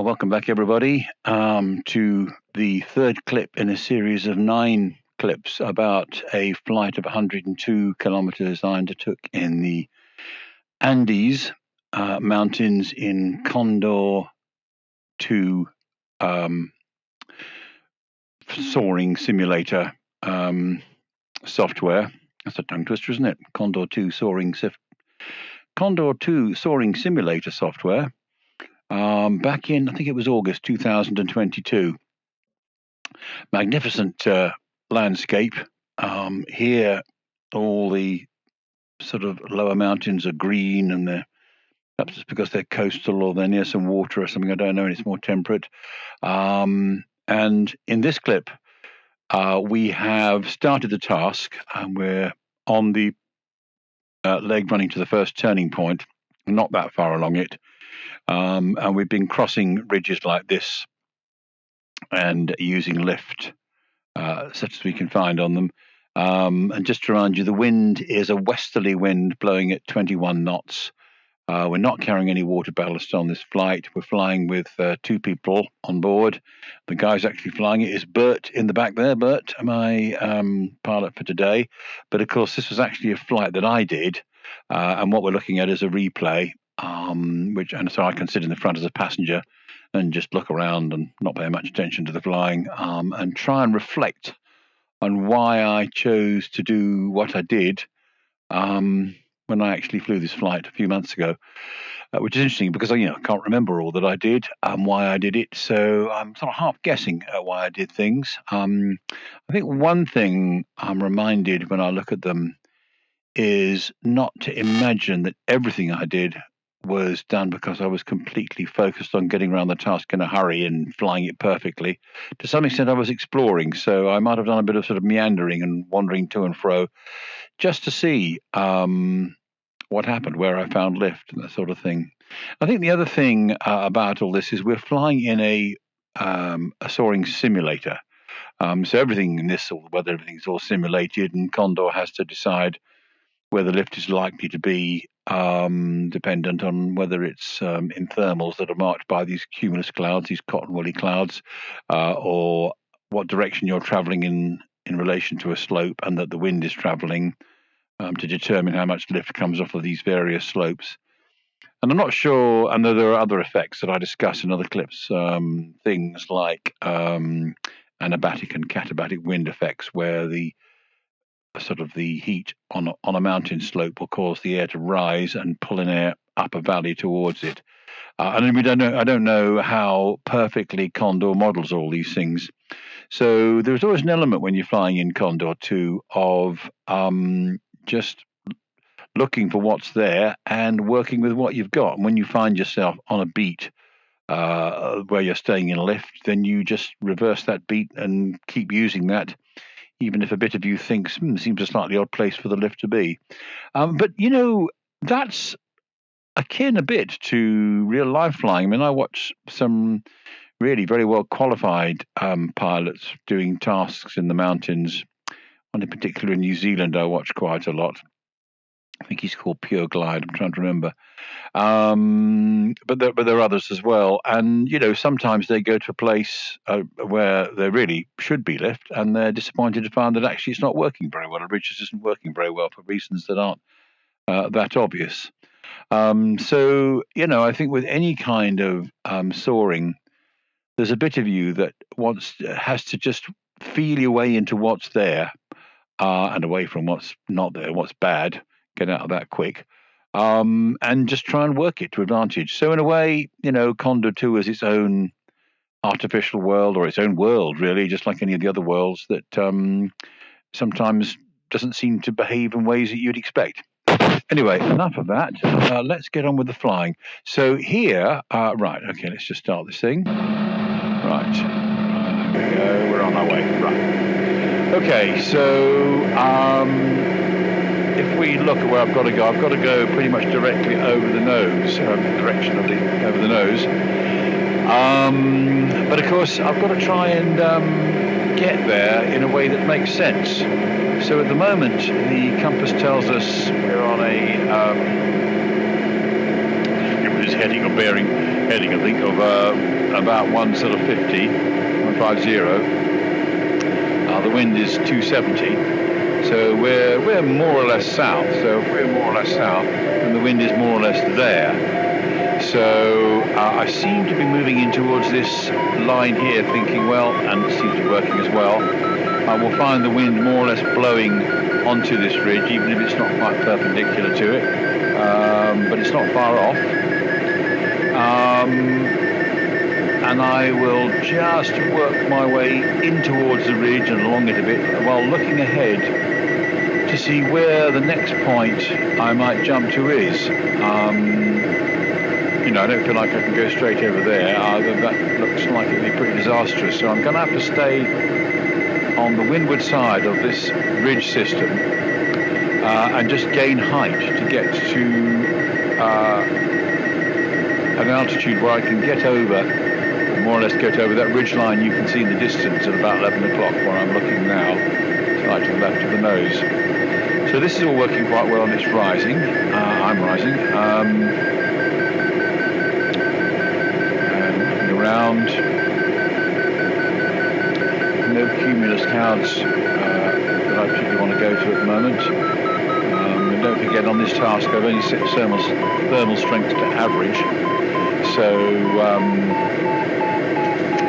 Well, welcome back, everybody, to the third clip in a series of 9 clips about a flight of 102 kilometers I undertook in the Andes mountains in Condor to soaring simulator software. That's a tongue twister, isn't it? Condor 2 soaring simulator software. Back in, I think it was August 2022. Magnificent landscape. Here, all the sort of lower mountains are green, and perhaps it's because they're coastal or they're near some water or something. I don't know, and it's more temperate. And in this clip, we have started the task, and we're on the leg running to the first turning point, not that far along it. And we've been crossing ridges like this and using lift such as we can find on them. And just to remind you, the wind is a westerly wind blowing at 21 knots. We're not carrying any water ballast on this flight. We're flying with 2 people on board. The guy's actually flying it is Bert in the back there. Bert, my pilot for today. But of course, this was actually a flight that I did. And what we're looking at is a replay. So I can sit in the front as a passenger and just look around and not pay much attention to the flying, and try and reflect on why I chose to do what I did when I actually flew this flight a few months ago, which is interesting because I can't remember all that I did and why I did it. So I'm sort of half guessing at why I did things. I think one thing I'm reminded when I look at them is not to imagine that everything I did was done because I was completely focused on getting around the task in a hurry and flying it perfectly. To some extent, I was exploring, so I might have done a bit of sort of meandering and wandering to and fro just to see what happened, where I found lift and that sort of thing. I think the other thing about all this is we're flying in a soaring simulator. So everything in this, whether everything's all simulated, and Condor has to decide where the lift is likely to be, dependent on whether it's in thermals that are marked by these cumulus clouds, these cotton woolly clouds, or what direction you're traveling in relation to a slope, and that the wind is traveling to determine how much lift comes off of these various slopes. And I'm not sure, and there are other effects that I discuss in other clips, things like anabatic and katabatic wind effects, where the heat on a mountain slope will cause the air to rise and pull in air up a valley towards it. And I don't know how perfectly Condor models all these things. So there's always an element when you're flying in Condor 2 of just looking for what's there and working with what you've got. And when you find yourself on a beat where you're staying in a lift, then you just reverse that beat and keep using that, even if a bit of you thinks, seems a slightly odd place for the lift to be. But, that's akin a bit to real life flying. I mean, I watch some really very well qualified pilots doing tasks in the mountains. One in particular in New Zealand I watch quite a lot. I think he's called Pure Glide. I'm trying to remember. But there are others as well. And, sometimes they go to a place where there really should be lift, and they're disappointed to find that actually it's not working very well. A ridge just isn't working very well for reasons that aren't that obvious. So, I think with any kind of soaring, there's a bit of you that has to just feel your way into what's there and away from what's not there, what's bad. Get out of that quick, and just try and work it to advantage. So in a way, Condor 2 is its own artificial world, or its own world, really, just like any of the other worlds that sometimes doesn't seem to behave in ways that you'd expect. Anyway, enough of that. Let's get on with the flying. So here, let's just start this thing. Right, there we go. We're on our way. Right. Okay, so if we look at where I've got to go pretty much directly over the nose, direction of over the nose. But of course, I've got to try and get there in a way that makes sense. So at the moment, the compass tells us we're on it was heading, I think, of about 150. The wind is 270. So we're more or less south. So if we're more or less south, and the wind is more or less there. So I seem to be moving in towards this line here, thinking, well, and it seems to be working as well. I will find the wind more or less blowing onto this ridge, even if it's not quite perpendicular to it, but it's not far off. And I will just work my way in towards the ridge and along it a bit, while looking ahead to see where the next point I might jump to is. I don't feel like I can go straight over there. That looks like it would be pretty disastrous. So I'm going to have to stay on the windward side of this ridge system and just gain height to get to an altitude where I can get over, or more or less get over that ridge line you can see in the distance at about 11 o'clock where I'm looking now, right to the left of the nose. So this is all working quite well and it's rising. I'm rising. Around. No cumulus clouds that I particularly want to go to at the moment. And don't forget, on this task I've only set thermal strength to average, so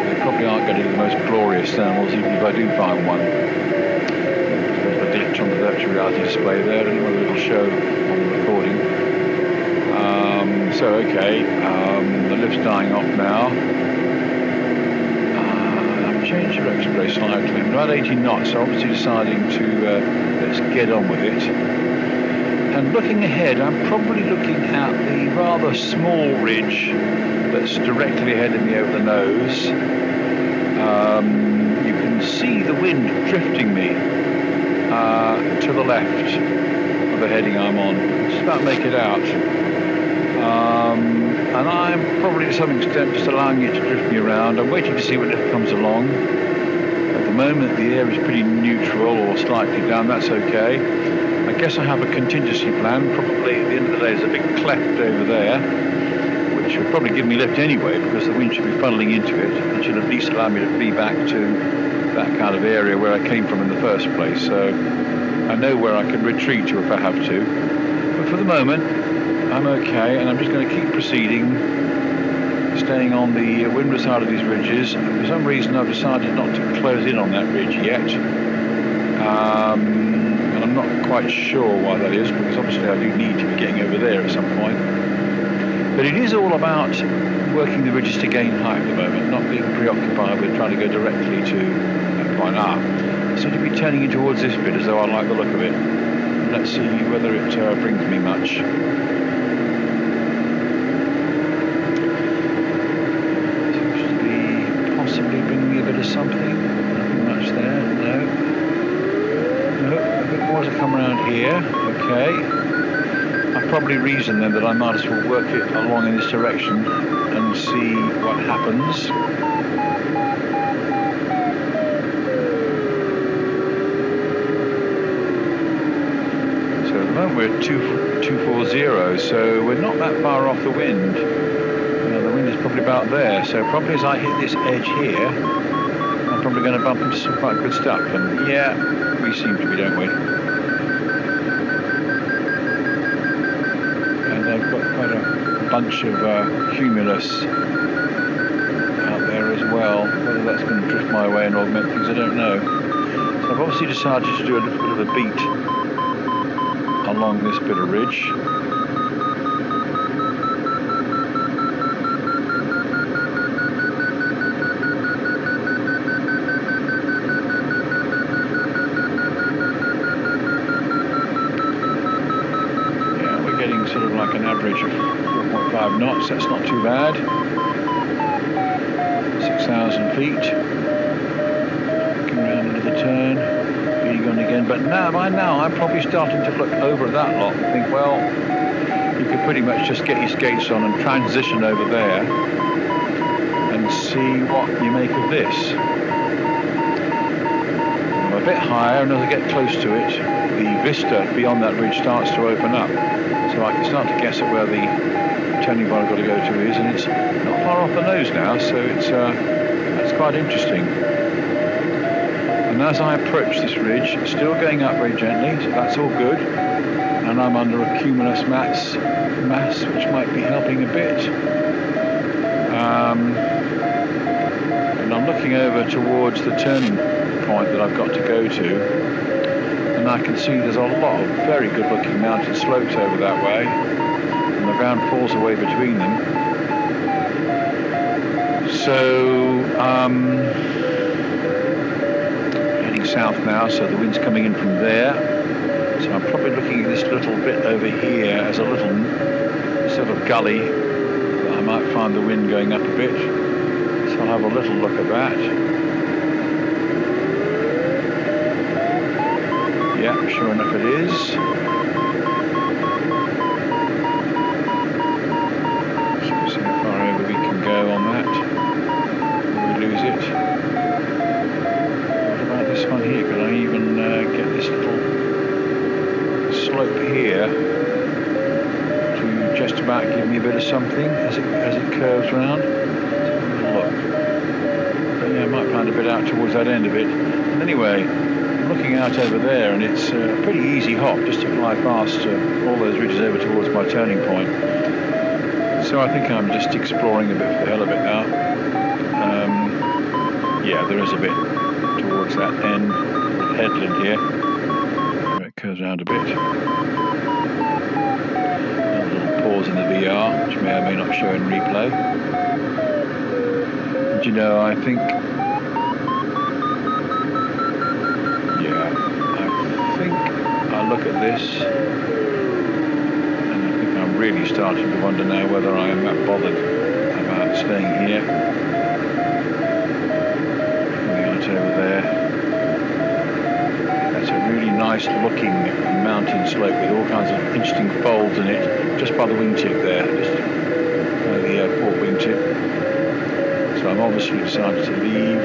they probably aren't going to be the most glorious thermals, even if I do find one. There's a glitch on the virtual reality display there. I don't know whether it'll show on the recording. So okay, the lift's dying off now. I've changed direction very slightly. I'm about 80 knots, so obviously deciding to let's get on with it. And looking ahead, I'm probably looking at the rather small ridge that's directly ahead of me over the nose. You can see the wind drifting me to the left of the heading I'm on. Just about make it out. And I'm probably to some extent just allowing it to drift me around. I'm waiting to see what lift comes along. At the moment the air is pretty neutral or slightly down, that's okay. I guess I have a contingency plan. Probably at the end of the day there's a big cleft over there, which would probably give me lift anyway because the wind should be funneling into it. It should at least allow me to flee back to that kind of area where I came from in the first place. So I know where I can retreat to if I have to. But for the moment, I'm okay, and I'm just going to keep proceeding, staying on the windward side of these ridges. For some reason I've decided not to close in on that ridge yet, and I'm not quite sure why that is, because obviously I do need to be getting over there at some point. But it is all about working the ridges to gain height at the moment, not being preoccupied with trying to go directly to that point. I seem to be turning in towards this bit as though I like the look of it. Let's see whether it brings me much. Something, nothing much there, no, a bit more to come around here, okay. I probably reasoned then that I might as well work it along in this direction and see what happens. So at the moment we're at 240, so we're not that far off the wind. The wind is probably about there, so probably as I hit this edge here, probably going to bump into some quite good stuff, and yeah, we seem to be, don't we? And I've got quite a bunch of cumulus out there as well. Whether that's going to drift my way and augment things, I don't know. So I've obviously decided to do a little bit of a beat along this bit of ridge. Sort of like an average of 4.5 knots, that's not too bad. 6,000 feet. Coming around another turn, being on again. But by now I'm probably starting to look over at that lot and think, well, you could pretty much just get your skates on and transition over there and see what you make of this. What bit higher, and as I get close to it, the vista beyond that ridge starts to open up. So I can start to guess at where the turning point I've got to go to is, and it's not far off the nose now, so it's that's quite interesting. And as I approach this ridge, it's still going up very gently, so that's all good. And I'm under a cumulus mass, which might be helping a bit. And I'm looking over towards the turning point that I've got to go to, and I can see there's a lot of very good looking mountain slopes over that way, and the ground falls away between them. So heading south now, so the wind's coming in from there, so I'm probably looking at this little bit over here as a little sort of gully that I might find the wind going up a bit, so I'll have a little look at that. Yeah, sure enough it is. So we'll see how far over we can go on that before we lose it. What about this one here? Could I even get this little slope here to just about give me a bit of something as it curves round? Let's have a little look. But yeah, I might find a bit out towards that end of it. And anyway, looking out over there, and it's a pretty easy hop just to fly past all those ridges over towards my turning point. So I think I'm just exploring a bit for the hell of it now. Yeah, there is a bit towards that end, the headland here, where it curves around a bit. A little pause in the VR, which may or may not show in replay. And you know, I think I look at this, and I think I'm really starting to wonder now whether I am that bothered about staying here. Coming out over there. That's a really nice looking mountain slope with all kinds of interesting folds in it, just by the wingtip there, just by the port wingtip. So I'm obviously decided to leave,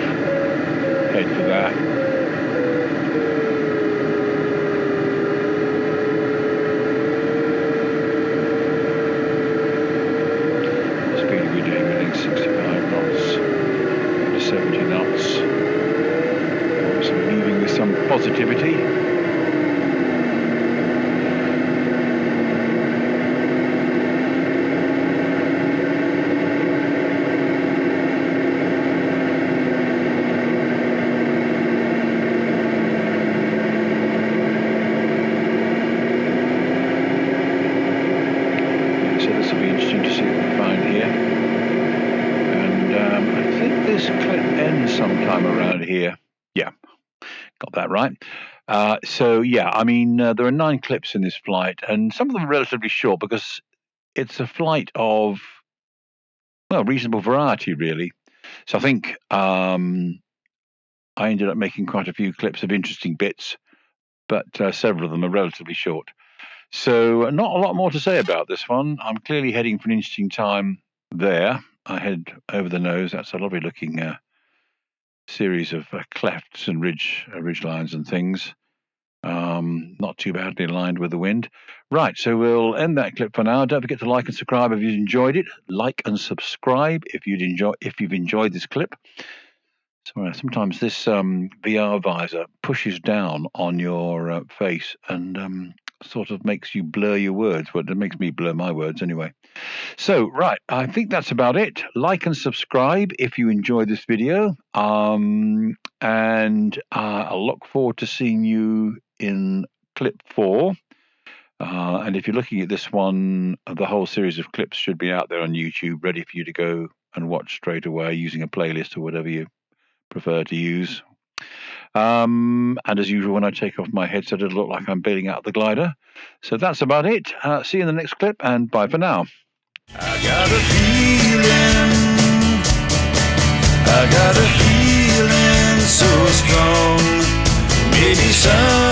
head for that. Positivity. So this will be interesting to see what we find here. And I think this clip ends sometime around here. Yeah. Got that right. So yeah, I mean, there are 9 clips in this flight, and some of them are relatively short because it's a flight of, well, reasonable variety, really. So I think I ended up making quite a few clips of interesting bits, but several of them are relatively short. So not a lot more to say about this one. I'm clearly heading for an interesting time there. I head over the nose. That's a lovely looking series of clefts and ridge lines and things. Not too badly aligned with the wind. Right, so we'll end that clip for now. Don't forget to like and subscribe if you enjoyed it. Like and subscribe if you've enjoyed this clip. Sorry, sometimes this VR visor pushes down on your face and sort of makes you blur your words. Well, it makes me blur my words anyway. So, right, I think that's about it. Like and subscribe if you enjoyed this video. And I'll look forward to seeing you in clip 4. And if you're looking at this one, the whole series of clips should be out there on YouTube, ready for you to go and watch straight away using a playlist or whatever you prefer to use. And as usual, when I take off my headset, it'll look like I'm bailing out the glider. So that's about it. See you in the next clip, and bye for now. I got a feeling so strong. Maybe some